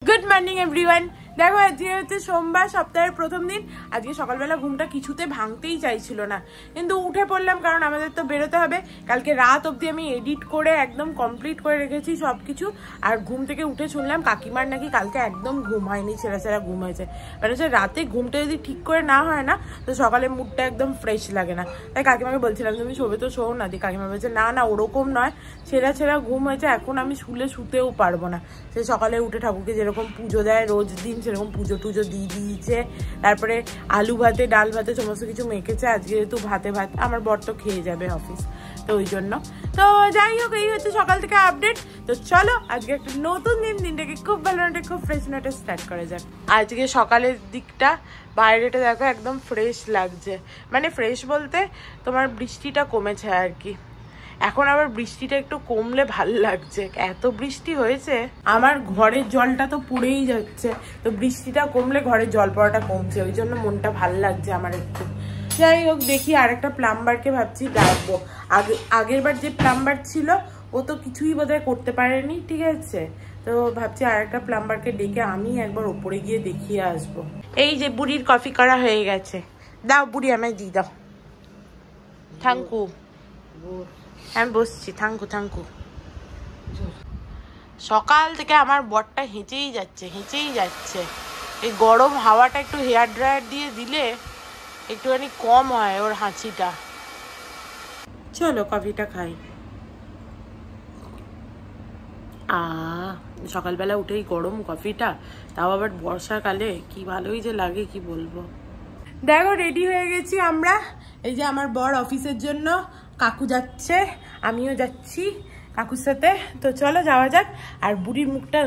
Good morning everyone. देखो आज হচ্ছে সোমবার, সপ্তাহের প্রথম দিন। আজকে সকালবেলা ঘুমটা কিছুতে ভাঙতেই চাইছিল না, কিন্তু উঠে পড়লাম কারণ আমাদের তো বেরোতে হবে। কালকে রাত অবধি আমি এডিট করে একদম কমপ্লিট করে রেখেছি সবকিছু। আর ঘুম থেকে উঠে শুনলাম কাকিমার নাকি কালকে একদম ঘুম হয়নি, ছেঁড়া ছেঁড়া ঘুম হয়েছে। মানে হচ্ছে রাতে ঘুমটা যদি ঠিক করে না হয় না তো সকালে মুডটা একদম ফ্রেশ লাগে না। তাই কাকিমাকে বলছিলাম তুমি শোবে তো শোও না, দিয়ে কাকিমা বলছে না না ওরকম নয়, ছেঁড়া ছেঁড়া ঘুম হয়েছে, এখন আমি শুতেও পারবো না। সে সকালে উঠে ঠাকুরকে যেরকম পুজো দেয় রোজ দিন সেরকম পুজো টুজো দিয়ে দিয়েছে। তারপরে আলু ভাতে ডাল ভাতে সমস্ত কিছু মেখেছে। আজকে যেহেতু ভাতে ভাত, আমার বর তো খেয়ে যাবে অফিস, তো ওই জন্য। তো যাই হোক, এই হচ্ছে সকাল থেকে আপডেট। তো চলো আজকে একটা নতুন দিনটাকে খুব ভালো নোটে খুব ফ্রেশ নোটে স্টার্ট করা যাক। আজকে সকালের দিকটা বাইরেটা দেখো একদম ফ্রেশ লাগছে। মানে ফ্রেশ বলতে তোমার বৃষ্টিটা কমেছে আর কি। এখন আবার বৃষ্টিটা একটু কমলে ভাল লাগছে, এত বৃষ্টি হয়েছে। আমার ঘরের জলটা তো পড়েই যাচ্ছে, তো বৃষ্টিটা কমলে ঘরের জল পড়াটা কমছে, ওই জন্য মনটা ভাল লাগছে আমার একটু। যাই হোক, দেখি আরেকটা প্লাম্বারকে ভাবছি ডাকবো। আগের বার যে প্লাম্বার ছিল ও তো কিছুই বোধহয় করতে পারেনি, ঠিক আছে। তো ভাবছি আরেকটা প্লাম্বারকে ডেকে আমি একবার ওপরে গিয়ে দেখিয়ে আসবো। এই যে বুড়ির কফি করা হয়ে গেছে, দাও বুড়ি আমায় দিয়ে দাও। থ্যাংকু, আমি বসছি, থ্যাংকু। সকাল থেকে আমার বরটা হেঁচেই যাচ্ছে। এই গরম হাওয়াটা একটু হেয়ার ড্রায়ার দিয়ে দিলে একটুখানি কম হয় ওর হাঁচিটা। চলো কফিটা খাই। সকালবেলা উঠেই গরম কফিটা, তাও আবার বর্ষাকালে, কি ভালোই যে লাগে কি বলবো। দেখো রেডি হয়ে গেছি আমরা। এই যে আমার বর অফিসের জন্য, কাকু যাচ্ছে, আমিও যাচ্ছি কাকুর সাথে। তো চলো যাওয়া যাক। আর বুড়ির মুখটা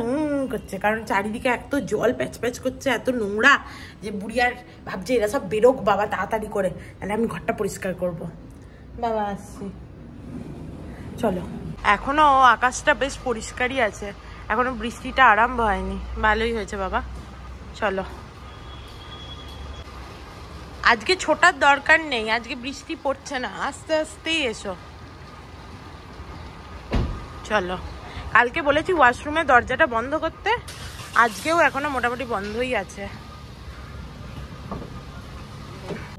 করছে কারণ চারিদিকে এত জল প্যাচ করছে, এত নোংরা যে বুড়ি আর ভাবছে এরা সব বেরোক বাবা তাড়াতাড়ি করে, তাহলে আমি ঘরটা পরিষ্কার করব। বাবা আসছি, চলো। এখনো আকাশটা বেশ পরিষ্কারই আছে, এখনো বৃষ্টিটা আরম্ভ হয়নি। ভালোই হয়েছে বাবা, চলো। আজকে ছোটার দরকার নেই, আজকে বৃষ্টি পড়ছে না, আস্তে আস্তেই এসো। চলো, কালকে বলেছি ওয়াশরুমে দরজাটা বন্ধ করতে, আজকেও এখনো মোটামুটি বন্ধই আছে।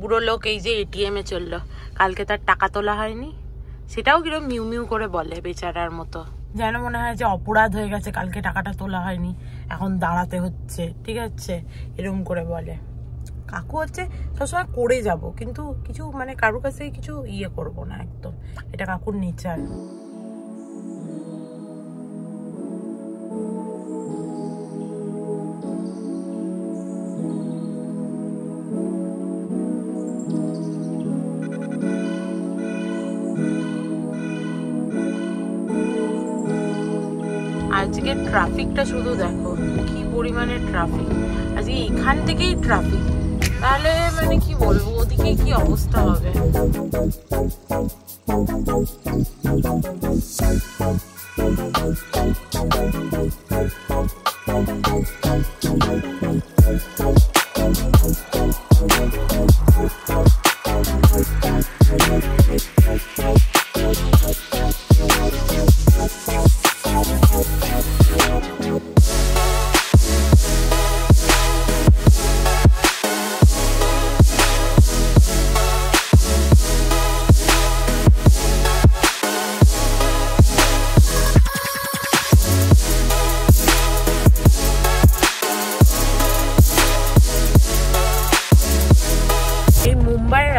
বুড়ো লোক এই যে এটিএম এ চললো, কালকে তার টাকা তোলা হয়নি, সেটাও কিরকম মিউ করে বলে বেচারার মতো, যেন মনে হয় যে অপরাধ হয়ে গেছে, কালকে টাকাটা তোলা হয়নি এখন দাঁড়াতে হচ্ছে, ঠিক আছে, এরকম করে বলে। কাকু হচ্ছে সবসময় করে যাব, কিন্তু কিছু মানে কারুর কাছে কিছু করব না একদম, এটা কাকুর নেচার। আজকে ট্রাফিকটা শুধু দেখো কি পরিমাণে ট্রাফিক, আজকে এখান থেকেই ট্রাফিক, তাহলে মানে কি বলবো ওদিকে কি অবস্থা হবে।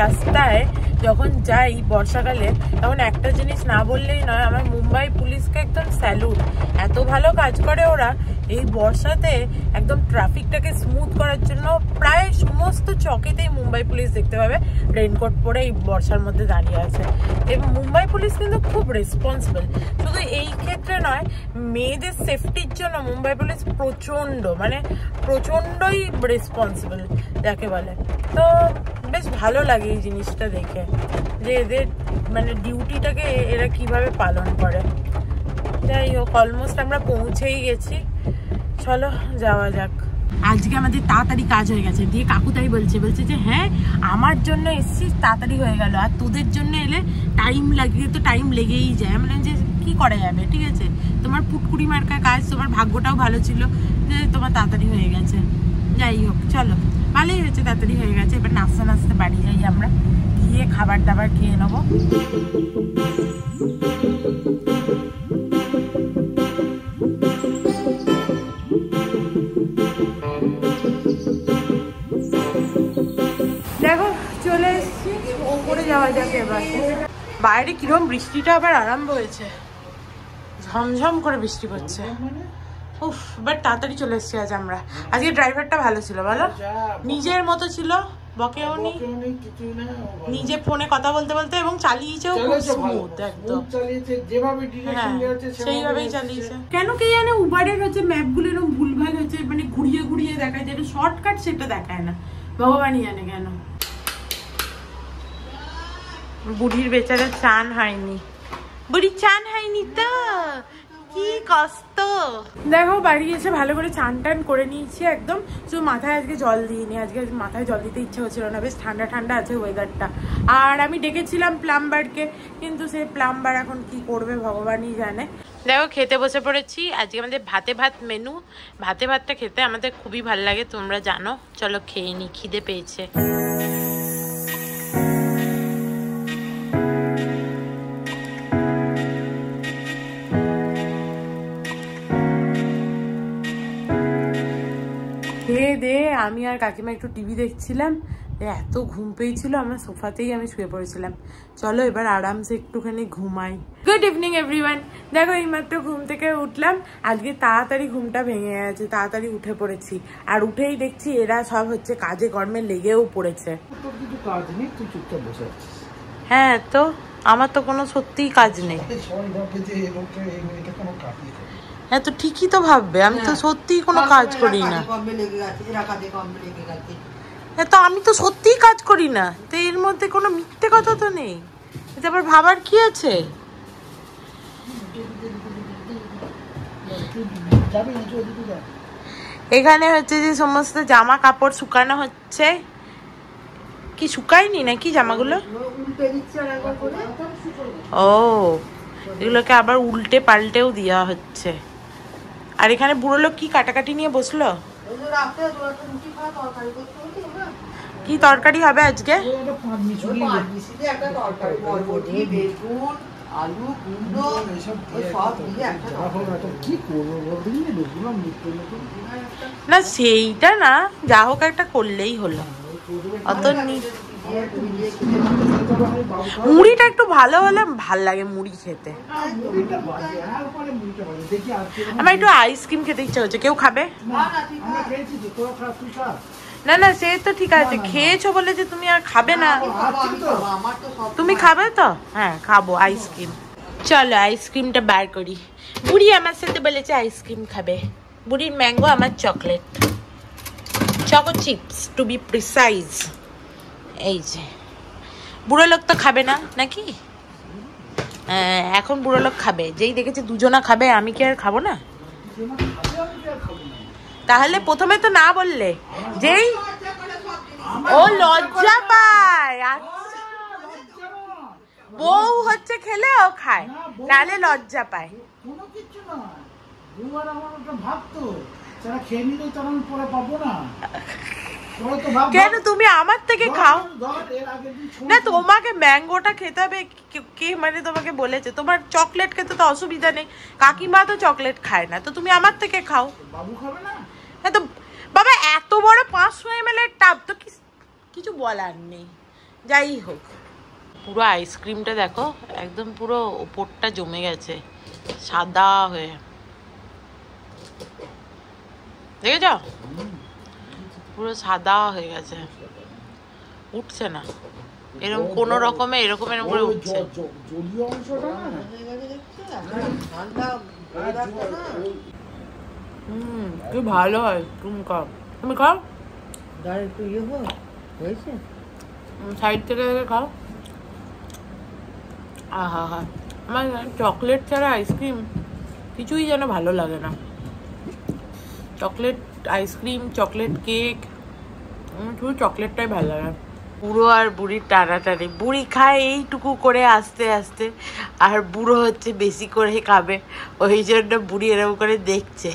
রাস্তায় যখন যাই বর্ষাকালে তখন একটা জিনিস না বললেই নয়, আমার মুম্বাই পুলিশকে একদম স্যালুট। এত ভালো কাজ করে ওরা এই বর্ষাতে, একদম ট্রাফিকটাকে স্মুথ করার জন্য প্রায় সমস্ত চকেতেই মুম্বাই পুলিশ দেখতে পাবে রেইনকোট পরে এই বর্ষার মধ্যে দাঁড়িয়ে আছে। এবং মুম্বাই পুলিশ কিন্তু খুব রেসপন্সিবল, শুধু এই ক্ষেত্রে নয়, মেয়েদের সেফটির জন্য মুম্বাই পুলিশ প্রচণ্ডই রেসপন্সিবল যাকে বলে। তো বেশ ভালো লাগে এই জিনিসটা দেখে যে এদের মানে ডিউটিটাকে এরা কিভাবে পালন করে। যাই হোক, অলমোস্ট আমরা পৌঁছেই গেছি, চলো যাওয়া যাক। আজকে আমাদের তাড়াতাড়ি কাজ হয়ে গেছে, দিয়ে কাকু তাই বলছে যে হ্যাঁ আমার জন্য এসেছিস তাড়াতাড়ি হয়ে গেল, আর তোদের জন্য এলে টাইম লাগে, তো টাইম লেগেই যায়। মানে যে কি করা যাবে, ঠিক আছে? তোমার পুটকুড়ি মার্কা কাজ, তোমার ভাগ্যটাও ভালো ছিল যে তোমার তাড়াতাড়ি হয়ে গেছে। যাই হোক, চলো, ভালোই হয়েছে, তাড়াতাড়ি হয়ে গেছে। এবার নাচতে নাচতে বাড়ি যাই, আমরা গিয়ে খাবার দাবার খেয়ে নেবো। দেখো চলে এসেছি, ওপরে যাওয়া যাক এবার। বাইরে কিরকম বৃষ্টিটা আবার আরম্ভ হয়েছে, ঝমঝম করে বৃষ্টি পড়ছে। উফ, বাট তাড়াতাড়ি চলে এসেছি আজ আমরা। আজকে ড্রাইভারটা ভালো ছিল, বলো, নিজের মতো ছিল, বকেও নি, নিজে ফোনে কথা বলতে বলতে, এবং চালিয়েছেও খুব স্মুথ একদম, সেইভাবেই চালিয়েছে। কেন কে জানে উবারের হচ্ছে ম্যাপগুলো এরকম ভুলভাল হচ্ছে, মানে ঘুরিয়ে ঘুরিয়ে দেখায়, যেটা শর্টকাট সেটা দেখায় না, ভগবানই জানে কেন। বুড়ির বেচারা চান হয়নি, বুড়ির চান হয়নি তো কি কষ্ট। দেখো বাড়ি এসে ভালো করে চান টান করে নিয়েছি একদম, শুধু মাথায় আজকে জল দিইনি, আজকে মাথায় জল দিতে ইচ্ছা হচ্ছিল না, বেশ ঠান্ডা ঠান্ডা আছে ওয়েদারটা। আর আমি ডেকেছিলাম প্লাম্বারকে, কিন্তু সে প্লাম্বার এখন কি করবে ভগবানই জানে। দেখো খেতে বসে পড়েছি, আজকে আমাদের ভাতে ভাত মেনু। ভাতে ভাতটা খেতে আমাদের খুবই ভালো লাগে, তোমরা জানো। চলো খেয়ে নি, খিদে পেয়েছে। খেয়ে দে আমি আর কাকিমা একটু টিভি দেখছিলাম, এত ঘুম পেয়েছিল আমার, সোফাতেই আমি শুয়ে পড়েছিলাম। চলো এবার আরামসে একটুখানি ঘুমাই। Good evening everyone. দেখো এইমাত্র ঘুম থেকে উঠলাম, আজকে তাড়াতাড়ি ঘুমটা ভেঙে গেছে, তাড়াতাড়ি উঠে পড়েছি। আর উঠেই দেখছি এরা সব হচ্ছে কাজে কর্মে লেগেও পড়েছে। হ্যাঁ তো আমার তো কোনো সত্যিই কাজ নেই। হ্যাঁ তো ঠিকই তো ভাববে, আমি তো সত্যিই কোনো কাজ করি না। হ্যাঁ তো আমি তো সত্যিই কাজ করি না, তো এর মধ্যে কোনো মিথ্যে কথা তো নেই, এটা আবার ভাবার কি আছে? এখানে হচ্ছে যে সমস্ত জামা কাপড় শুকানো হচ্ছে, কি শুকায়নি নাকি জামাগুলো? ও, এগুলোকে আবার উল্টে পাল্টেও দেওয়া হচ্ছে। আর এখানে বুড়ো লোক কি কাটাকাটি নিয়ে বসলো, কি তরকারি হবে আজকে? না সেইটা না, যা হোক একটা করলেই হলো, অত মুড়িটা একটু ভালো হলে ভাল লাগে মুড়ি খেতে। আমার একটু আইসক্রিম খেতে ইচ্ছা হচ্ছে, কেউ খাবে? না না সে তো ঠিক আছে, খেয়েছো বলে যে তুমি আর খাবে না, তুমি খাবে তো? হ্যাঁ খাবো আইসক্রিম। চলো আইসক্রিমটা বার করি। বুড়ি আমার সাথে বলেছে আইসক্রিম খাবে, বুড়ির ম্যাঙ্গো, আমার chocolate, choco chips to be precise. এই যে বুড়ো লোক তো খাবে না নাকি? এখন বুড়ো লোক খাবে, যেই দেখেছে দুজনা খাবে, আমি কি আর খাবো না? তাহলে প্রথমে তো না বললে, যেই ও লজ্জা পায়, বউ হচ্ছে খেলে ও খায়, নালে লজ্জা পায়। কেন তুমি আমার থেকে খাও না? তোমাকে ম্যাঙ্গোটা খেতে হবে, কে মানে তোমাকে বলেছে? তোমার চকলেট খেতে তো অসুবিধা নেই, কাকিমা তো চকলেট খায় না, তো তুমি আমার থেকে খাও। হ্যাঁ তো বাবা এত বড় 500 ml এর টাব তো কিছু বলার নেই। যাই হোক, পুরো আইসক্রিমটা দেখো একদম পুরো ওপরটা জমে গেছে সাদা হয়ে, দেখেছ? পুরো সাদা হয়ে গেছে, উঠছে না, এরকম কোন রকমে এরকম এরকম করে উঠছে। কি ভালো হয়, তুমি খাও, তুমি খাও, একটু ইয়ে হয়েছে সাইড থেকে খাও। আহা হা, আমার চকলেট ছাড়া আইসক্রিম কিছুই যেন ভালো লাগে না। চকলেট আইসক্রিম, চকলেট কেক, শুধু চকলেটটাই ভালো লাগে। বুড়ো আর বুড়ির টানাটানি। বুড়ি খায় এইটুকু করে আস্তে আস্তে, আর বুড়ো হচ্ছে বেশি করে খাবে, ওই জন্য বুড়ি এরকম করে দেখছে।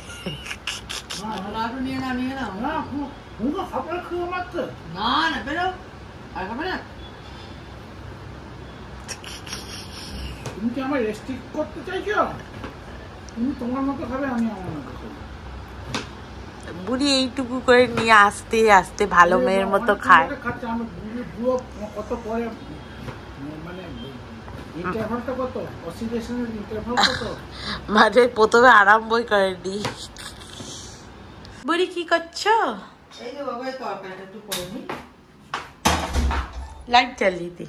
তুমি কি আমার রেস্ট্রিক্ট করতে চাইছো? তুমি তোমার মতো খাবে, আমি আমার মতো খাবো। বুড়ি এইটুকু করে নিয়ে আস্তে আস্তে ভালো মেয়ের মতো খায়। বুড়ো কত পরে মানে ইন্টারভালটা কত, অসিলেশনের ইন্টারভাল কত, মানে প্রথমে আরম্ভই করেনি। বুড়ি কি করছো? এই যে বাবা, তরকারিটা একটু করে নি, লাইট জ্বালিয়ে দি।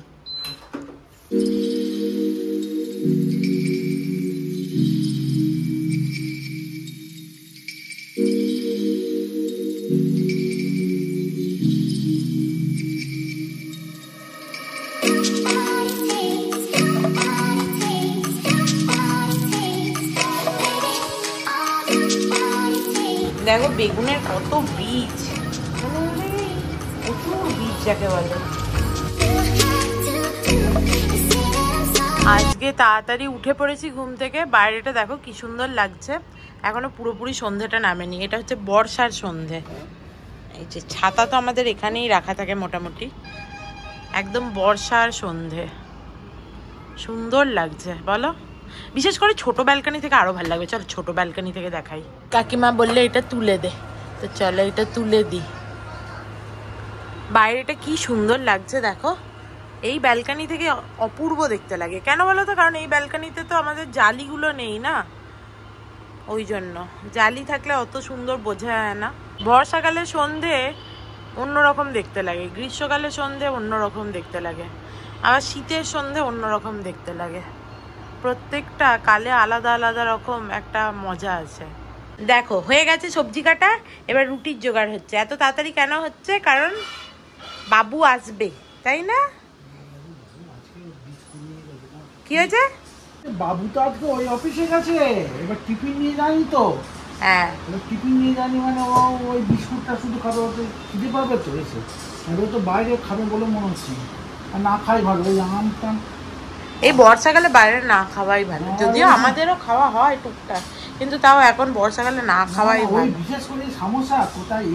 দেখো বেগুনের কত বীজ, প্রচুর বীজ যাকে বলে। আজকে তাড়াতাড়ি উঠে পড়েছি ঘুম থেকে। বাইরেটা দেখো কি সুন্দর লাগছে, এখনো পুরোপুরি সন্ধ্যেটা নামেনি। এটা হচ্ছে বর্ষার সন্ধে। এই যে ছাতা তো আমাদের এখানেই রাখা থাকে মোটামুটি, একদম বর্ষার সন্ধে। সুন্দর লাগছে বলো? বিশেষ করে ছোট ব্যালকনি থেকে আরো ভালো লাগবে। চল ছোট ব্যালকনি থেকে দেখাই। কাকিমা বললে এটা তুলে দে, তো চলো এটা তুলে দি। বাইরেটা কি সুন্দর লাগছে দেখো। এই ব্যালকনি থেকে অপূর্ব দেখতে লাগে। কেন বলো তো? কারণ এই ব্যালকনিতে তো আমাদের জালিগুলো নেই না, ওই জন্য। জালি থাকলে অত সুন্দর বোঝা যায় না। বর্ষাকালে সন্ধে অন্যরকম দেখতে লাগে, গ্রীষ্মকালে সন্ধে অন্যরকম দেখতে লাগে, আবার শীতের সন্ধে অন্যরকম দেখতে লাগে। প্রত্যেকটা কালে আলাদা আলাদা রকম একটা মজা আছে। দেখো হয়ে গেছে সবজি কাটা, এবার রুটির জোগাড় হচ্ছে। এত তাড়াতাড়ি কেন হচ্ছে? কারণ বাবু আসবে, তাই না? কি হয়েছে? বাবু তো আজকে ওই অফিসে গেছে, এবার টিফিন নিয়ে যায়নি তো। হ্যাঁ, টিফিন নিয়ে যায়নি মানে ও ওই বিস্কুটটা শুধু খাবে, ওতে খিদে পাবে তো এসে। ও তো বাইরে খাবে বলে মনে হচ্ছে, আর না খাই ভালো। ওই আম টাম এই বর্ষাকালে বাইরে না খাওয়াই ভালো, যদিও আমাদেরও খাওয়া হয় টুকটাক, কিন্তু তাও এখন বর্ষাকালে না খাওয়াই ভালো। বিশেষ করে সমোসা কোথায়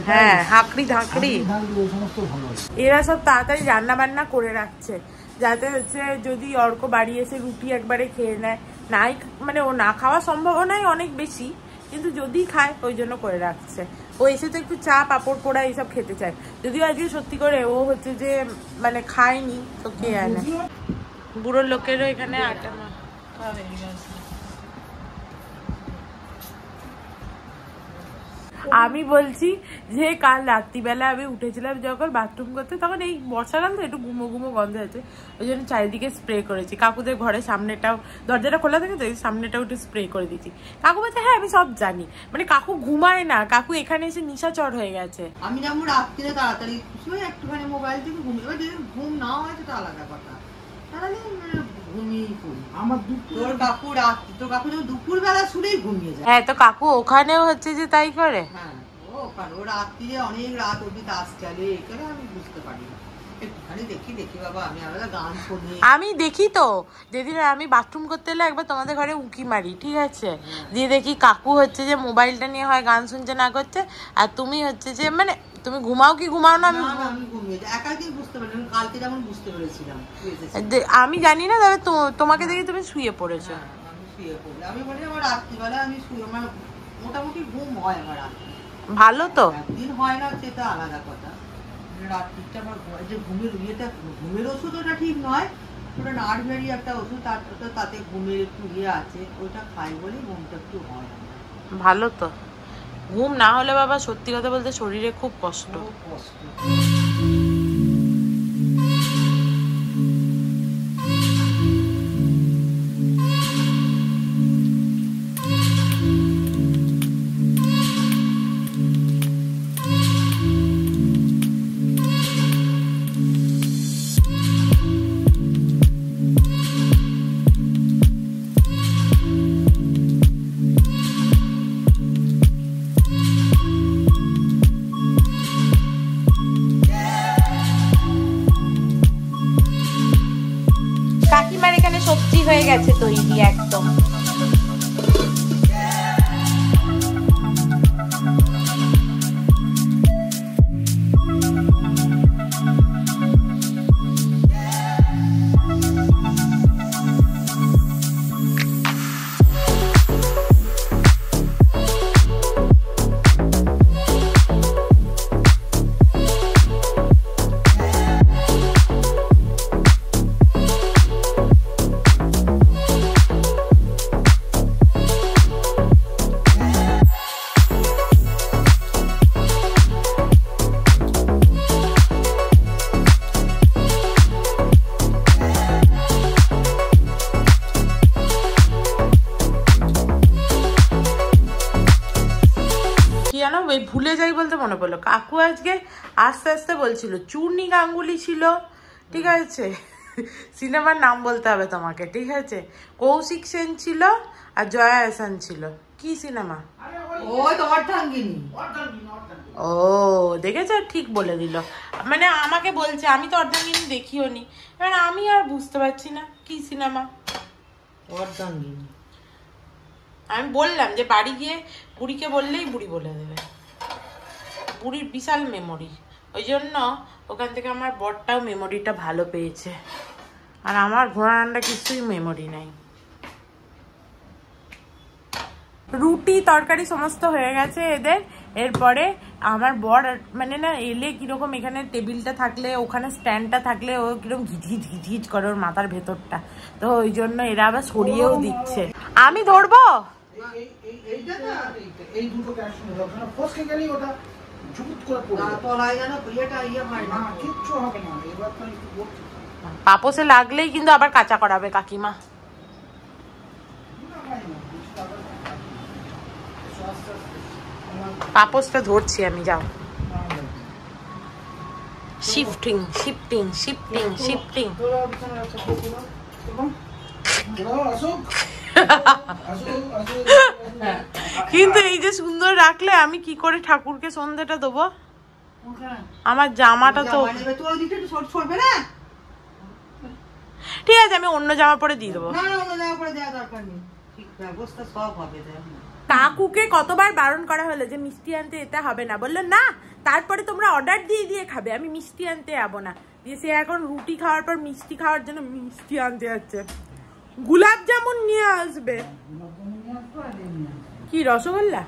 হ্যাঁ, হাঁকড়ি ধাঁকড়ি ওই সমস্ত ভালো। এরা সব তাড়াতাড়ি রান্না বান্না করে রাখছে, যাতে হচ্ছে যদি অর্ক বাড়ি এসে রুটি একবারে খেয়ে নেয়। নাই মানে ও না খাওয়া সম্ভাবনাই অনেক বেশি, কিন্তু যদি খায় ওই জন্য করে রাখছে। ও এসে তো একটু চা পাঁপড় পোড়া এইসব খেতে চায়। যদিও আজকে সত্যি করে ও হচ্ছে যে মানে খায়নি, তো কে আনে। বুড়ো লোকেরও এখানে আটা মাখা হয়ে গেছে। আমি বলছি যে কাল রাত্রিবেলা আমি উঠেছিলাম যখন বাথরুম করতে, তখন এই বর্ষাকাল তো একটু গুমো গুমো গন্ধ আছে, ওই জন্য চারিদিকে স্প্রে করেছি। কাকুদের ঘরে সামনেটাও, দরজাটা খোলা থাকে তো, সামনেটাও একটু স্প্রে করে দিচ্ছি। কাকু বলছে হ্যাঁ আমি সব জানি। মানে কাকু ঘুমায় না, কাকু এখানে এসে নিশাচর হয়ে গেছে। আমি যেমন রাত্রিরে তাড়াতাড়ি একটুখানি মোবাইল থেকে ঘুমিয়ে, এবার যদি ঘুম না হয় তো আলাদা কথা, তাহলে ঘুমিয়েই পড়ি। আমার তোর কাকু যখন দুপুর বেলা শুনেই ঘুমিয়ে যায়। হ্যাঁ, তো কাকু ওখানেও হচ্ছে যে তাই করে। হ্যাঁ, ও রাত্রিরে অনেক রাত অব্দি তাস চালে, এখানে আমি বুঝতে পারি না। একটুখানি দেখি বাবা, আমি আলাদা গান শুনি। আমি দেখি তো, যেদিন আমি বাথরুম করতে এলে একবার তোমাদের ঘরে উঁকি মারি, ঠিক আছে, দিয়ে দেখি কাকু হচ্ছে যে মোবাইলটা নিয়ে হয় গান শুনছে না করছে, আর তুমি হচ্ছে যে মানে তুমি ঘুমাও কি ঘুমাও না, আমি ঘুমিয়ে যাই। একাই বুঝতে পারি, কালকে যেমন বুঝতে পেরেছিলাম। আমি জানি না, তবে তোমাকে দেখি তুমি শুয়ে পড়েছো। আমি শুয়ে পড়ি, আমি বলি আমার রাত্রিবেলা আমি শুয়ে, আমার মোটামুটি ঘুম হয় আমার রাত্রি। ভালো তো, একদিন হয় না সেটা আলাদা কথা। রাত্রিটা আমার যে ঘুমের ওষুধ ওটা ঠিক নয়, ওটা নার্ভেরই একটা ওষুধ, তাতে ঘুমের একটু আছে, ওইটা খাই বলেই ঘুমটা একটু হয়। ভালো তো। ঘুম না হলে বাবা সত্যি কথা বলতে শরীরে খুব কষ্ট। গেছে তৈরি একদম। ভুলে যাই বলতে মনে পড়লো, কাকু আজকে আস্তে আস্তে বলছিল চূর্ণী গাঙ্গুলি ছিল, ঠিক আছে, সিনেমার নাম বলতে হবে তোমাকে, ঠিক আছে, কৌশিক সেন ছিল আর জয়া এহসান ছিল। কি সিনেমা? ও দেখেছ, ঠিক বলে দিল। মানে আমাকে বলছে, আমি তো অর্ধাঙ্গিনী দেখিও নি, এবার আমি আর বুঝতে পারছি না কি সিনেমা। অর্ধাঙ্গিনী আমি বললাম যে বাড়ি গিয়ে বুড়িকে বললেই বুড়ি বলে দেবে, বুড়ির বিশাল মেমোরি, ওই জন্য ওখান থেকে আমার বরটাও মেমোরিটা ভালো পেয়েছে, আর আমার ঘোড়া রান্না কিছুই মেমোরি নাই। রুটি তরকারি সমস্ত হয়ে গেছে এদের। এরপরে আমার বর মানে না এলে কিরকম, এখানে টেবিলটা থাকলে ওখানে স্ট্যান্ডটা থাকলে ও কিরকম ঘিঝিঝ ঘিঝিঝ করে ওর মাথার ভেতরটা, তো ওই জন্য এরা আবার সরিয়েও দিচ্ছে। আমি ধরবো এই দুটো ক্যাপশন ওখানে ফসকে গেলেই ওটা ঝুট করে পড়ে তলায় যেন এটা ইয়ে হয় না, কিচ্ছু হবে না। এবার তো একটু বলছি পাপোসে লাগলেই কিন্তু আবার কাঁচা করাবে কাকিমা। পাপোসটা ধরছি আমি, যাও। Shifting shifting shifting shifting. কিন্তু এই যে সুন্দর রাখলে আমি কি করে ঠাকুরকে সন্ধ্যেটা দেবো? আমার জামাটা তো ঠিক আছে, আমি অন্য জামা পরে দিয়ে দেবো। কাকুকে কতবার বারণ করা হলো যে মিষ্টি আনতে যেতে হবে না, বললো না, তারপরে তোমরা অর্ডার দিয়ে দিয়ে খাবে, আমি মিষ্টি আনতে যাবো না। দিয়ে সে এখন রুটি খাওয়ার পর মিষ্টি খাওয়ার জন্য মিষ্টি আনতে যাচ্ছে। গোলাপ জামুন নিয়ে আসবে। কি রসগোল্লা?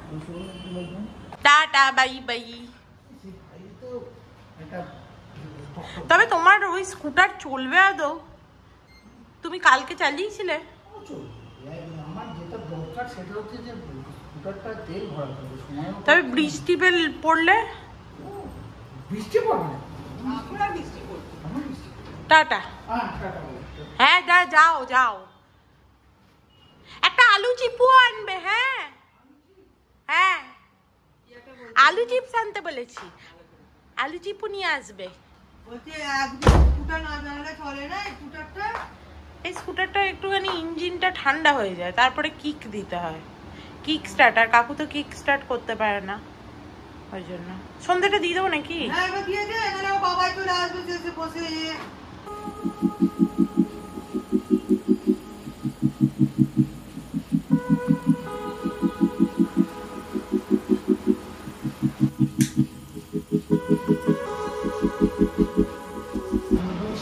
Tata bye bye. তবে তোমার ওই স্কুটার চলবে আদৌ? তুমি কালকে চালিয়েছিলে? তবে বৃষ্টি পড়লে টাটা। হ্যাঁ যাও যাও, একটা আলু চিপু আনবে। হ্যাঁ হ্যাঁ, আলু চিপস আনতে বলেছি, আলু চিপু নিয়ে আসবে। এই স্কুটারটা একটুখানি ইঞ্জিনটা ঠান্ডা হয়ে যায়, তারপরে কিক দিতে হয়, কিক স্টার্ট। আর কাকু তো কিক স্টার্ট করতে পারে না, ওই জন্য। সন্ধ্যাটা দিয়ে দেবো নাকি?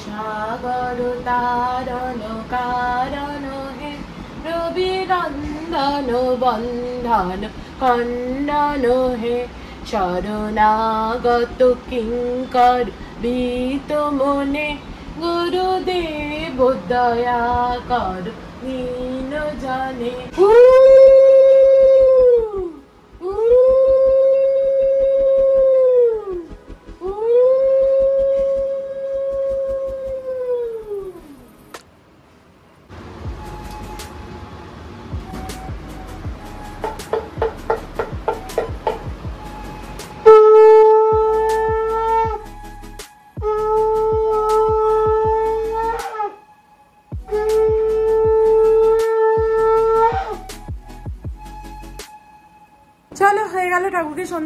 সাগর তারণ কারণ হে, রবি রন্ধন বন্ধন খণ্ডন হে, শরণাগত কিঙ্কর ভীত মনে, গুরুদেব দয়া কর দীন জানে।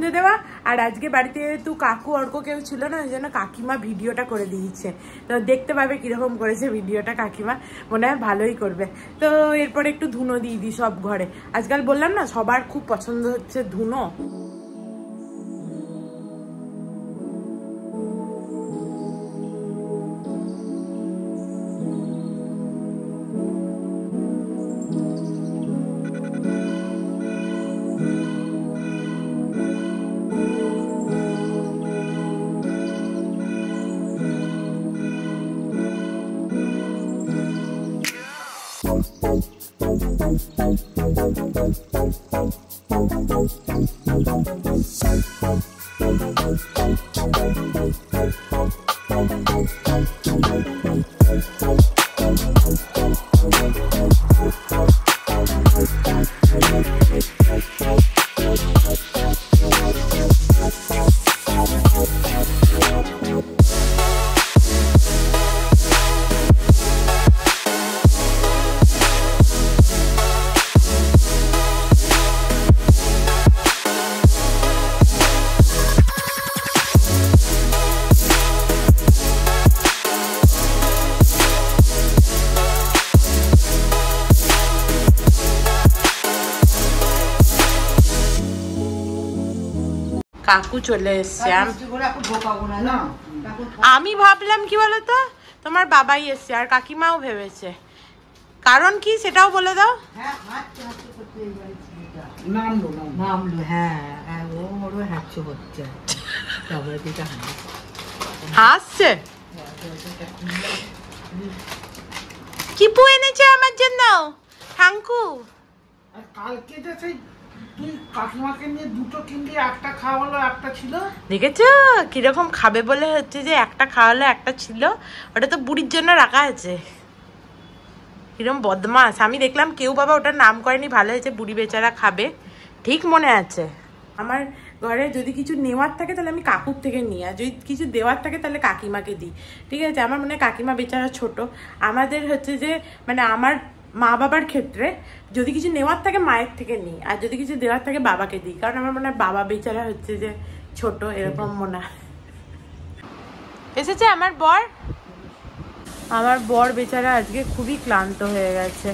সন্ধে দেওয়া। আর আজকে বাড়িতে যেহেতু কাকু অর্ক কেউ ছিল না, ওই জন্য কাকিমা ভিডিওটা করে দিয়েছে। তো দেখতে পাবে কিরকম করেছে ভিডিওটা কাকিমা, মনে হয় ভালোই করবে। তো এরপরে একটু ধুনো দিয়ে দিই সব ঘরে। আজকাল বললাম না সবার খুব পছন্দ হচ্ছে ধুনো। কাকু চলে এসছে। আমি ভাবলাম কি বলতো তোমার বাবাই এসছে, আর কাকিমাও ভেবেছে। কারণ কি সেটাও বলে দাও। হাসছে। কিপু এনেছে আমার জন্য ঠাঙ্কু। কালকে যে সেই তুই কাকিমাকে নিয়ে দুটো কিনলি, একটা খাওয়ালো একটা ছিল। দেখেছো কিরকম খাবে বলে হচ্ছে যে একটা খাওয়ালো একটা ছিল। ওটা তো বুড়ির জন্য রাখা আছে। কিরকম বদমাস। আমি দেখলাম কেউ বাবা ওটার নাম করেনি, ভালো হয়েছে বুড়ি বেচারা খাবে। ঠিক মনে আছে। আমার ঘরে যদি কিছু নেওয়ার থাকে তাহলে আমি কাকুর থেকে নিই, আর যদি কিছু দেওয়ার থাকে তাহলে কাকিমাকে দিই। ঠিক আছে, আমার মনে হয় কাকিমা বেচারা ছোট। আমাদের হচ্ছে যে মানে আমার মা বাবার ক্ষেত্রে যদি কিছু নেওয়ার থাকে মায়ের থেকে নিই, আর যদি কিছু দেওয়ার থাকে বাবাকে দিই। কারণ আমার মনে হয় বাবা বেচারা হচ্ছে যে ছোট, এরকম মনে হয়। এসেছে আমার বর। আমার বর বেচারা আজকে খুবই ক্লান্ত হয়ে গেছে।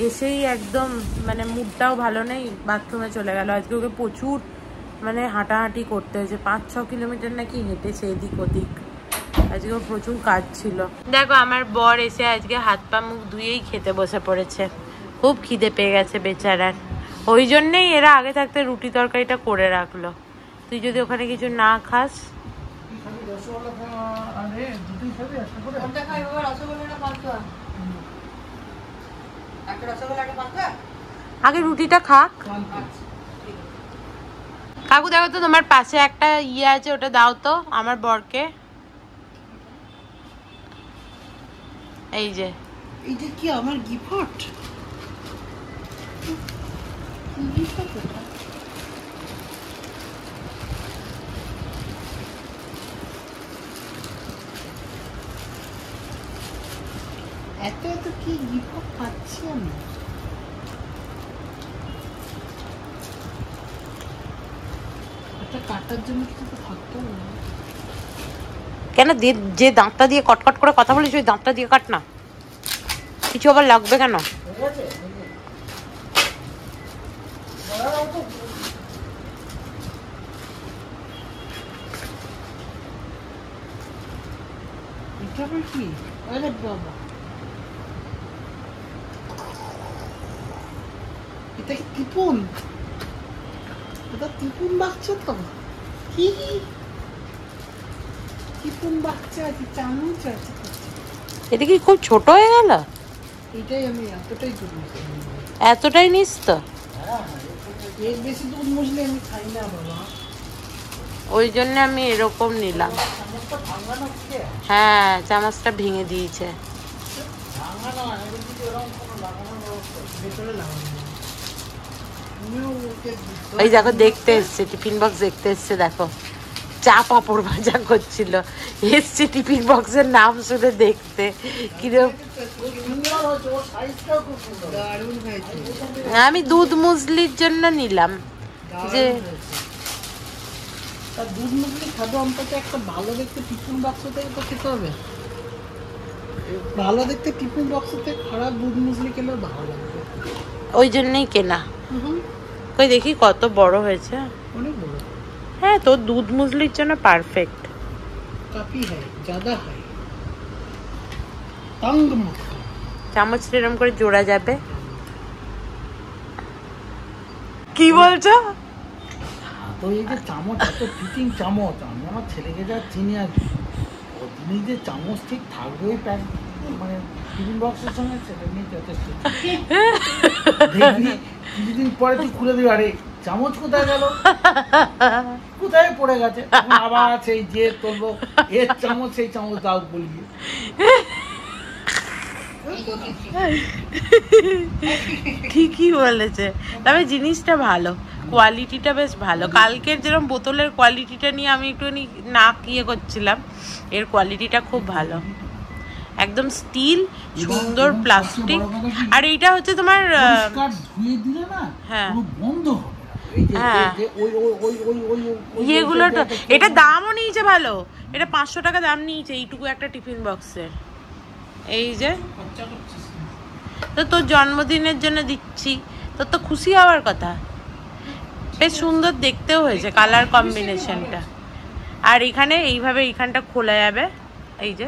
এসেই একদম মানে মুডটাও ভালো নেই, বাথরুমে চলে গেল। আজকে ওকে প্রচুর মানে হাঁটাহাঁটি করতে হয়েছে, 5-6 কিলোমিটার নাকি হেঁটেছে এদিক ওদিক। আজকে ওর প্রচুর কাজ ছিল। দেখো আমার বর এসে আজকে হাত পা মুখ ধুয়েই খেতে বসে পড়েছে। খুব খিদে পেয়ে গেছে বেচারার। ওই জন্যেই এরা আগে থাকতে রুটি তরকারিটা করে রাখলো। তুই যদি ওখানে কিছু না খাস। আগে রুটিটা খাক। কাকু দেখো তো তোমার পাশে একটা ইয়ে আছে, ওটা দাও তো আমার বরকে। এই যে এইটা কি আমার গিফট? এত এত কি গিফট পাচ্ছি আমি। এটা কাটার জন্য কিছু তো থাকতো না কেন? যে দাঁতটা দিয়ে কটকট করে কথা বলিস ওই দাঁতটা দিয়ে কাট না, কিছু আবার লাগবে কেন? কি? আরে বাবা, এটা কি টিপুন? এটা টিপুন বাচ্চা তো। কি টিপুন বাচ্চা আছে, চামচ আছে। এটা কি খুব ছোট হয়ে গেল? এটাই আমি এতটাই দুধ এতটাই নিস তো? এর বেশি দুধ মুছলে আমি খাই না বাবা, ওই জন্য আমি এরকম নিলাম। হ্যাঁ চামচটা ভেঙে দিয়েছে। ওই দেখো দেখতে এসছে, টিফিন বক্স দেখতে এসছে। দেখো চা পাপড় ভাজা করছিল, এসছে টিফিন বক্সের নাম শুনে দেখতে। কিরকম আমি দুধ মুসলির জন্য নিলাম যে তার দুধ মুসলি খাবে অন্তত একটা ভালো দেখতে টিফিন বাক্স থেকে তো খেতে হবে। ভালো দেখতে টিফিন বক্স থেকে খারাপ দুধ মুসলি খেলেও ভালো লাগবে, ওই জন্যই কেনা। কই দেখি কত বড় হয়েছে, অনেক বড়। হ্যাঁ তোর দুধ মুসলির জন্য পারফেক্ট। কাফি হয়, ज़्यादा হয়, তঙ্গ মাখা। চামচ এরকম করে জোড়া যাবে। কি বলছো? তো এই যে চামচ, এত ফিটিং চামচ, আমি আমার ছেলেকে যা চিনি আর তিনি যে চামচ ঠিক থাকবে ওই প্যাক মানে টিফিন বক্সের সঙ্গে, সেটা নিয়ে যথেষ্ট। দেখবি কিছুদিন পরে তুই খুলে দিবি, আরে চামচ কোথায় গেল, কোথায় পড়ে গেছে, আবার সেই যে তুলবো এর চামচ, সেই চামচ দাও বলবি। ঠিকই বলেছে, তবে জিনিসটা ভালো, কোয়ালিটিটা বেশ ভালো। কালকের যেরকম বোতলের কোয়ালিটিটা নিয়ে আমি একটুখানি নাক ইয়ে করছিলাম, এর কোয়ালিটিটা খুব ভালো, একদম স্টিল, সুন্দর প্লাস্টিক। আর এইটা হচ্ছে তোমার ধুয়ে দিলে না, হ্যাঁ বন্ধ হবে। ইয়েগুলোটা, এটা দামও নিয়েছে ভালো, এটা 500 টাকা দাম নিয়েছে এইটুকু একটা টিফিন বক্সের। এই যে তো তোর জন্মদিনের জন্য দিচ্ছি, তোর তো খুশি হওয়ার কথা। বেশ সুন্দর দেখতেও হয়েছে কালার কম্বিনেশনটা। আর এখানে এইভাবে এইখানটা খোলা যাবে, এই যে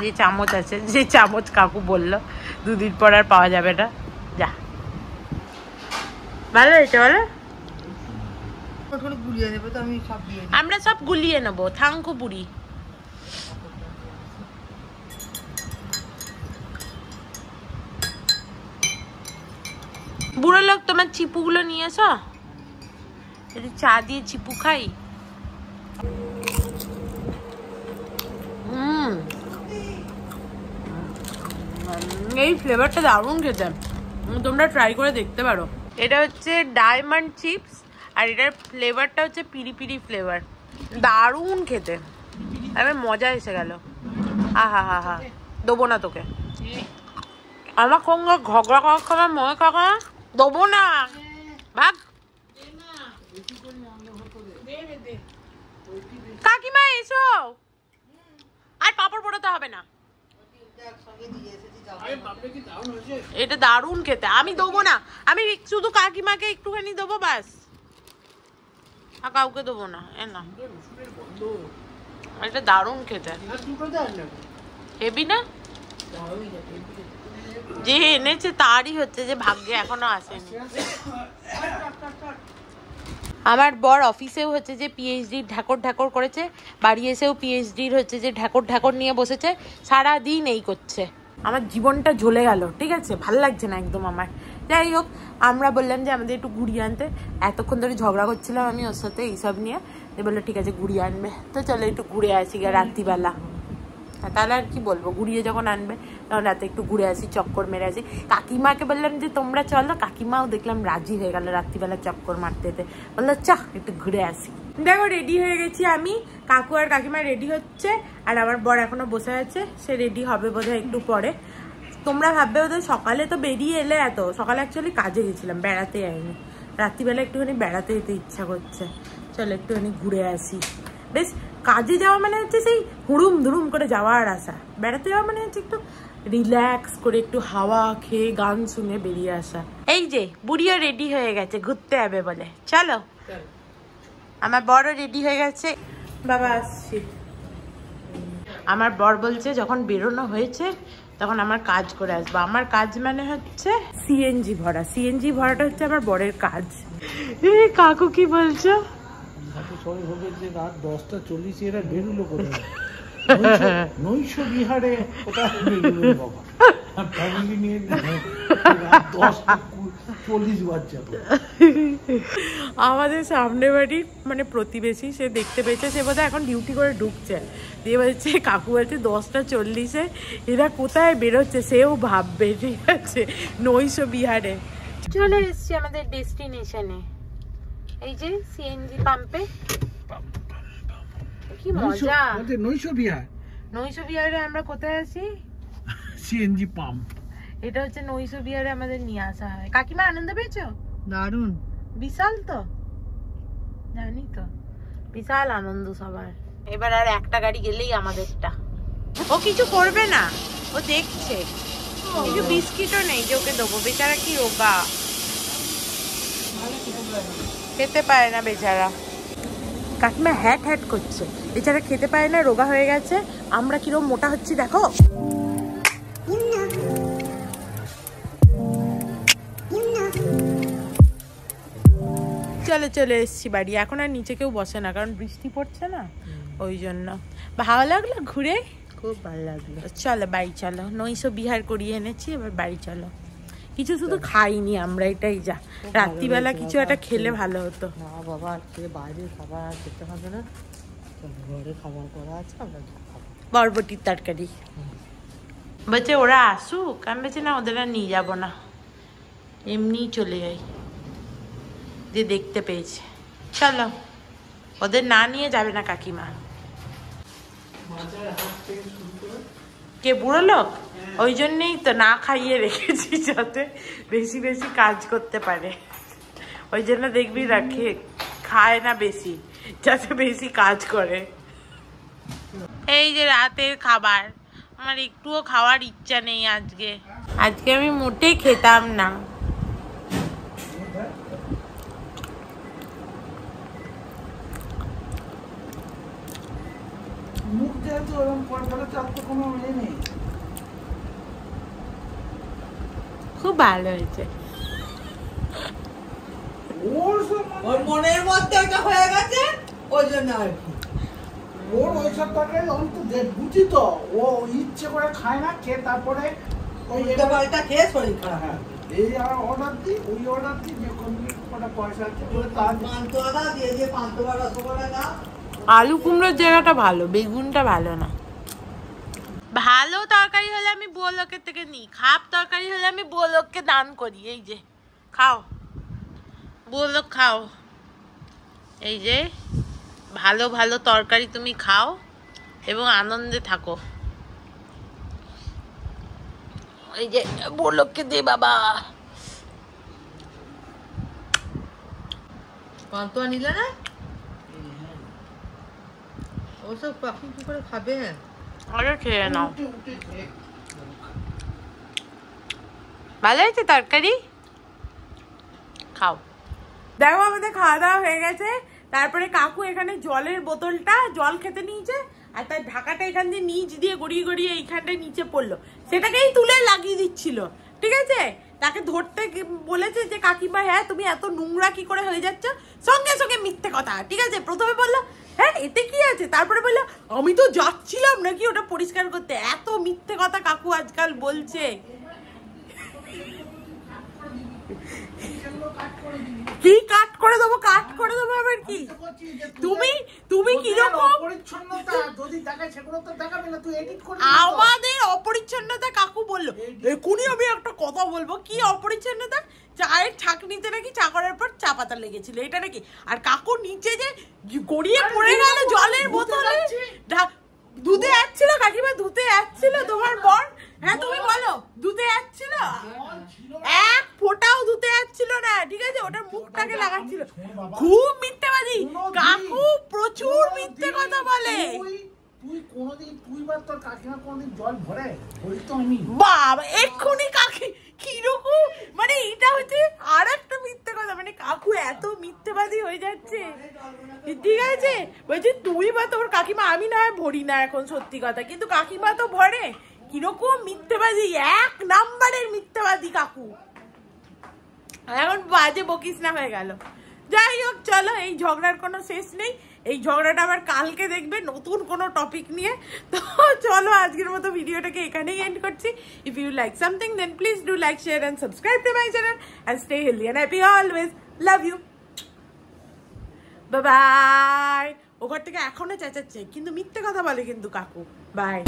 যে চামচ আছে, যে চামচ কাকু বললো 2 দিন পর আর পাওয়া যাবে না। যা ভালো হয়েছে বলো? আমরা সব গুলিয়ে নেবো, থাঙ্কু বুড়ি। বুড়ো লোক, তোমার চিপুগুলো নিয়ে এসো, যদি চা দিয়ে চিপু খাই। এই ফ্লেভারটা দারুণ খেতে, তোমরা ট্রাই করে দেখতে পারো। এটা হচ্ছে ডায়মন্ড চিপস, আর এটার ফ্লেভারটা হচ্ছে পিরি পিরি ফ্লেভার, দারুণ খেতে। আমি মজা এসে গেল। আহা হা হা, দেবো না তোকে, আমার সঙ্গে ঝগড়া করার সময় মনে কাকা দেবো না, ভাগ। কাকিমা এসো, আর পাপড় পোড়াতে হবে না, এটা দারুণ খেতে। আমি দেবো না, আমি শুধু কাকিমাকে একটুখানি দেবো ব্যাস, আর কাউকে দেবো না। এ না, এটা দারুণ খেতে, হেবি না? যে এনেছে তারই হচ্ছে, যে ভাগ্যে এখনো আসেনি। আমার বর অফিসেও হচ্ছে যে পিএইচডি ঢাকর করেছে, বাড়ি এসেও পিএইচডির হচ্ছে যে ঢাকর নিয়ে বসেছে, সারা দিন এই করছে। আমার জীবনটা জ্বলে গেল, ঠিক আছে, ভাল লাগছে না একদম আমার। যাই হোক, আমরা বললাম যে আমাদের একটু ঘুরিয়ে আনতে, এতক্ষণ ধরে ঝগড়া করছিলাম আমি ওর সাথে এইসব নিয়ে, বললো ঠিক আছে ঘুরিয়ে আনবে, তো চলো একটু ঘুরে আসি গা রাত্রিবেলা। তাহলে আর কি বলবো, ঘুরিয়ে যখন আনবে তখন রাতে একটু ঘুরে আসি, চক্কর মেরে আসি। কাকিমাকে বললাম যে তোমরা চলো, কাকিমাও দেখলাম রাজি হয়ে গেল রাত্রিবেলা চক্কর মারতে, বললো চাহ একটু ঘুরে আসি। দেখো রেডি হয়ে গেছি আমি, কাকু আর কাকিমা রেডি হচ্ছে, আর আমার বর এখনো বসে আছে, সে রেডি হবে বোধহয় একটু পরে। তোমরা ভাববে বোধহয় সকালে তো বেরিয়ে এলে, এত সকালে অ্যাকচুয়ালি কাজে গেছিলাম, বেড়াতে যাইনি, রাত্রিবেলা একটুখানি বেড়াতে যেতে ইচ্ছা করছে, চলো একটুখানি ঘুরে আসি। বেশ কাজে যাওয়া মানে হচ্ছে সেই হুড়ুম ধুড়ুম করে যাওয়ার আসা, বেড়াতে যাওয়া মানে হচ্ছে একটু রিল্যাক্স করে একটু হাওয়া খেয়ে গান শুনে বেরিয়ে আসা। এই যে বুড়িও রেডি হয়ে গেছে ঘুরতে যাবে বলে, চলো। আমার বড়ও রেডি হয়ে গেছে, বাবা আসছি। আমার বর বলছে যখন বেরোনো হয়েছে তখন আমার কাজ করে আসবো। আমার কাজ মানে হচ্ছে সিএনজি ভরা, সিএনজি ভরাটা হচ্ছে আমার বরের কাজ। কাকু কি বলছো? রাত 10:40 এরা বেরোলো কোথায়? নৈশ বিহারে কোথায় বেরোলো বাবা, ফ্যামিলি নিয়ে 10:40 বাজছে। আমাদের সামনে বাড়ি মানে প্রতিবেশী, সে দেখতে পেয়েছে, সে বোধহয় এখন ডিউটি করে ঢুকছে, দিয়ে বলছে কাকু বলছে 10:40 এরা কোথায় বেরোচ্ছে, সেও ভাববে, ঠিক আছে, নৈশ বিহারে। চলে এসছি আমাদের ডেস্টিনেশনে, এই যে সিএনজি পাম্পে। কি মজা, নৈশ বিহার, নৈশ বিহারে আমরা কোথায় আছি? CNG pump. এটা হচ্ছে নৈশ বিহারে আমাদের নিয়ে আসা হয়। কাকিমা আনন্দ পেয়েছো? দারুণ, বিশাল তো, জানি তো, বিশাল আনন্দ সবার। এবার আর একটা গাড়ি গেলেই আমাদেরটা। ও কিছু করবে না, ও দেখছে। কিছু বিস্কিটও নেই যে ওকে দেবো, বেচারা কি রোগা, খেতে পারে না বেচারা। কাকিমা হ্যাট হ্যাট করছে, বেচারা খেতে পারে না, রোগা হয়ে গেছে। আমরা কিরকম মোটা হচ্ছি দেখো। চলে এসছি বাড়ি। এখন আর নিচে কেউ বসে না, কারণ বৃষ্টি পড়ছে না, ওই জন্য। ভালো লাগলো ঘুরে, খুব ভালো লাগলো। চলো বাড়ি চলো, নইশো বিহার করিয়ে এনেছি, এবার বাড়ি চলো। কিছু শুধু খাইনি আমরা, এটাই যা। রাত্রিবেলা কিছু একটা খেলে ভালো হতো। না বাবা, আজকে বাইরে খাবার আর খেতে হবে না, ঘরে খাবার করা আছে, আমরা খাবো। বরবটির তরকারি। বলছে ওরা আসুক, আমি বলছি না, ওদের আর নিয়ে যাবো না, এমনি চলে যাই, যে দেখতে পেয়েছে। চলো, ওদের না নিয়ে যাবে না কাকিমা। কে বুড়ো লোক? ওই জন্যেই তো না খাইয়ে রেখেছি, যাতে বেশি বেশি কাজ করতে পারে। ওই জন্য দেখবি রাখে, খায় না বেশি, যাতে বেশি কাজ করে। এই যে রাতের খাবার, আমার একটুও খাওয়ার ইচ্ছা নেই আজকে। আজকে আমি মোটেই খেতাম না। মুখ যেহেতু ওরকম করে বলে, তার তো কোনো ইয়ে নেই। খুব ভালো হয়েছে। ওর মনের মধ্যে ওটা হয়ে গেছে, ওই জন্য আর কি। ওর ওইসব তরকারি আমি তো বুঝি তো, ও ইচ্ছে করে খায় না, খেয়ে তারপরে ওই পাল্টা খেয়ে শরীর খারাপ। হ্যাঁ, এই অর্ডার দিই, ওই অর্ডার দিই, যে কটা পয়সা আছে তার পান্তুয়াটা দিয়ে দিয়ে পান্তুয়া রসগোল্লা দাও। আলু কুমড়োর জায়গাটা ভালো, বেগুনটা ভালো না। ভালো তরকারি হলে আমি বুয়ো লোকের থেকে নিই, খারাপ তরকারি হলে আমি বুয়ো লোককে দান করি। এই যে খাও, বুয়ো লোক খাও, এই যে ভালো ভালো তরকারি তুমি খাও এবং আনন্দে থাকো। এই যে বুয়ো লোককে দে বাবা। পান্তুয়া নিলে না, ওসব পাখি কি করে খাবে? আরে খেয়ে নাও, ভালো হয়েছে তরকারি, খাও। দেখো আমাদের খাওয়া দাওয়া হয়ে গেছে। তারপরে কাকু এখানে জলের বোতলটা, জল খেতে নিয়েছে, আর তার ঢাকাটা এখান দিয়ে নিচ দিয়ে গড়িয়ে গড়িয়ে এইখানটায় নিচে পড়লো, সেটাকেই তুলে লাগিয়ে দিচ্ছিল। ঠিক আছে, তাকে ধরতে বলেছে যে কাকিমা হ্যাঁ তুমি এত নোংরা কি করে হয়ে যাচ্ছ, সঙ্গে সঙ্গে মিথ্যে কথা। ঠিক আছে, প্রথমে বললো হ্যাঁ এতে কি আছে, তারপরে বললো আমি তো যাচ্ছিলাম নাকি ওটা পরিষ্কার করতে। এত মিথ্যে কথা কাকু আজকাল বলছে। কি কাট করে দেবো, কাট করে দেবো আবার কি? তুমি কিরকম আমাদের অপরিচ্ছন্নতা কাকু বললো। এখনই আমি একটা কথা বলবো, কি অপরিচ্ছন্নতা, চায়ের ছাঁকনিতে নাকি চা করার পর চা পাতা লেগেছিল, এটা নাকি। আর কাকু নিচে যে গড়িয়ে পড়ে গেল জলের বোতলে, ধুতে যাচ্ছিল কাকিমা, ধুতে যাচ্ছিল তোমার বর। হ্যাঁ তুমি বলো, ধুতে যাচ্ছিল, এক ফোঁটাও ধুতে যাচ্ছিল না। ঠিক আছে, ওটার মুখটাকে লাগাচ্ছিল। খুব মিথ্যেবাদী কাকু, প্রচুর মিথ্যে কথা বলে। বাবা এক্ষুনি কাকি কিরকম, মানে এটা হচ্ছে আর একটা মিথ্যে কথা, মানে কাকু এত মিথ্যেবাদী হয়ে যাচ্ছে। ঠিক আছে, বলছি তুই বা তোর কাকিমা, আমি না হয় ভরি না এখন সত্যি কথা, কিন্তু কাকিমা তো ভরে। কিরকম মিথ্যেবাদী, এক নাম্বারের মিথ্যেবাদী কাকু। এখন বাজে বকিস না হয়ে গেল। যাই হোক চলো, এই ঝগড়ার কোনো শেষ নেই। এই ঝগড়াটা আবার কালকে দেখবে নতুন কোনো টপিক নিয়ে। তো চলো আজকের মতো ভিডিওটাকে এখানেই এন্ড করছি। If you like something then please do like, share and subscribe to my channel and stay healthy and happy always. Love you, bye bye. ও ঘর থেকে এখনো চেঁচাচ্ছে, কিন্তু মিথ্যে কথা বলে কিন্তু কাকু। বাই।